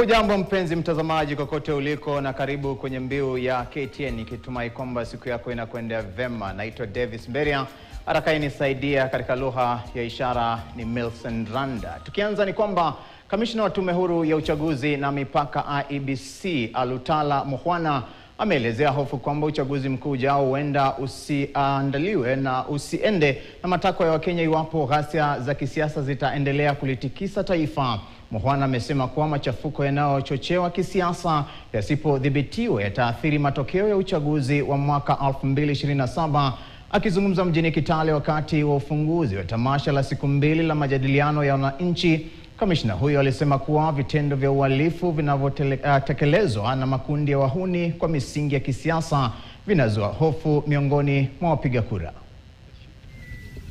Hujambo mpenzi mtazamaji kokote uliko na karibu kwenye mbiu ya KTN, nikitumai kwamba siku yako inakwenda vema. Naitwa Davis Beria, atakayenisaidia katika lugha ya ishara ni Milson Randa. Tukianza ni kwamba kamishna wa tume huru ya uchaguzi na mipaka IEBC Alutala Mukhwana ameelezea hofu kwamba uchaguzi mkuu ujao huenda usiandaliwe na usiende na matakwa ya Wakenya iwapo ghasia za kisiasa zitaendelea kulitikisa taifa. Mukhwana amesema kuwa machafuko yanayochochewa kisiasa yasipodhibitiwa yataathiri matokeo ya uchaguzi wa mwaka 2027. Akizungumza mjini Kitale wakati wa ufunguzi wa tamasha la siku 2 la majadiliano ya wananchi, kamishna huyo alisema kuwa vitendo vya uhalifu vinavyotekelezwa na makundi ya wahuni kwa misingi ya kisiasa vinazua hofu miongoni mwa wapiga kura.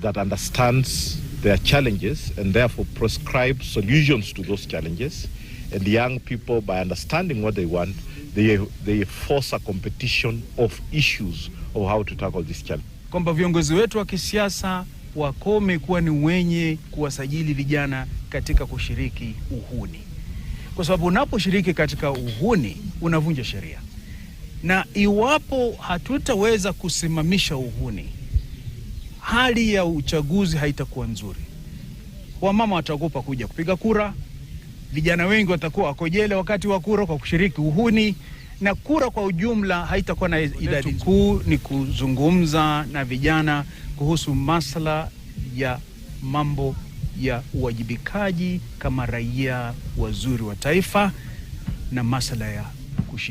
That understands their challenges and therefore prescribe solutions to those challenges. And the young people, by understanding what they want, they force a competition of issues of how to tackle this challenge. Kwamba viongozi wetu wa kisiasa wakome kuwa ni wenye kuwasajili vijana katika kushiriki uhuni. Kwa sababu unaposhiriki katika uhuni unavunja sheria. Na iwapo hatutaweza kusimamisha uhuni, hali ya uchaguzi haitakuwa nzuri. Wamama wataogopa kuja kupiga kura, vijana wengi watakuwa wako jela wakati wa kura kwa kushiriki uhuni, na kura kwa ujumla haitakuwa na idadi kuu. Ni kuzungumza na vijana kuhusu masuala ya mambo ya uwajibikaji kama raia wazuri wa taifa na masuala ya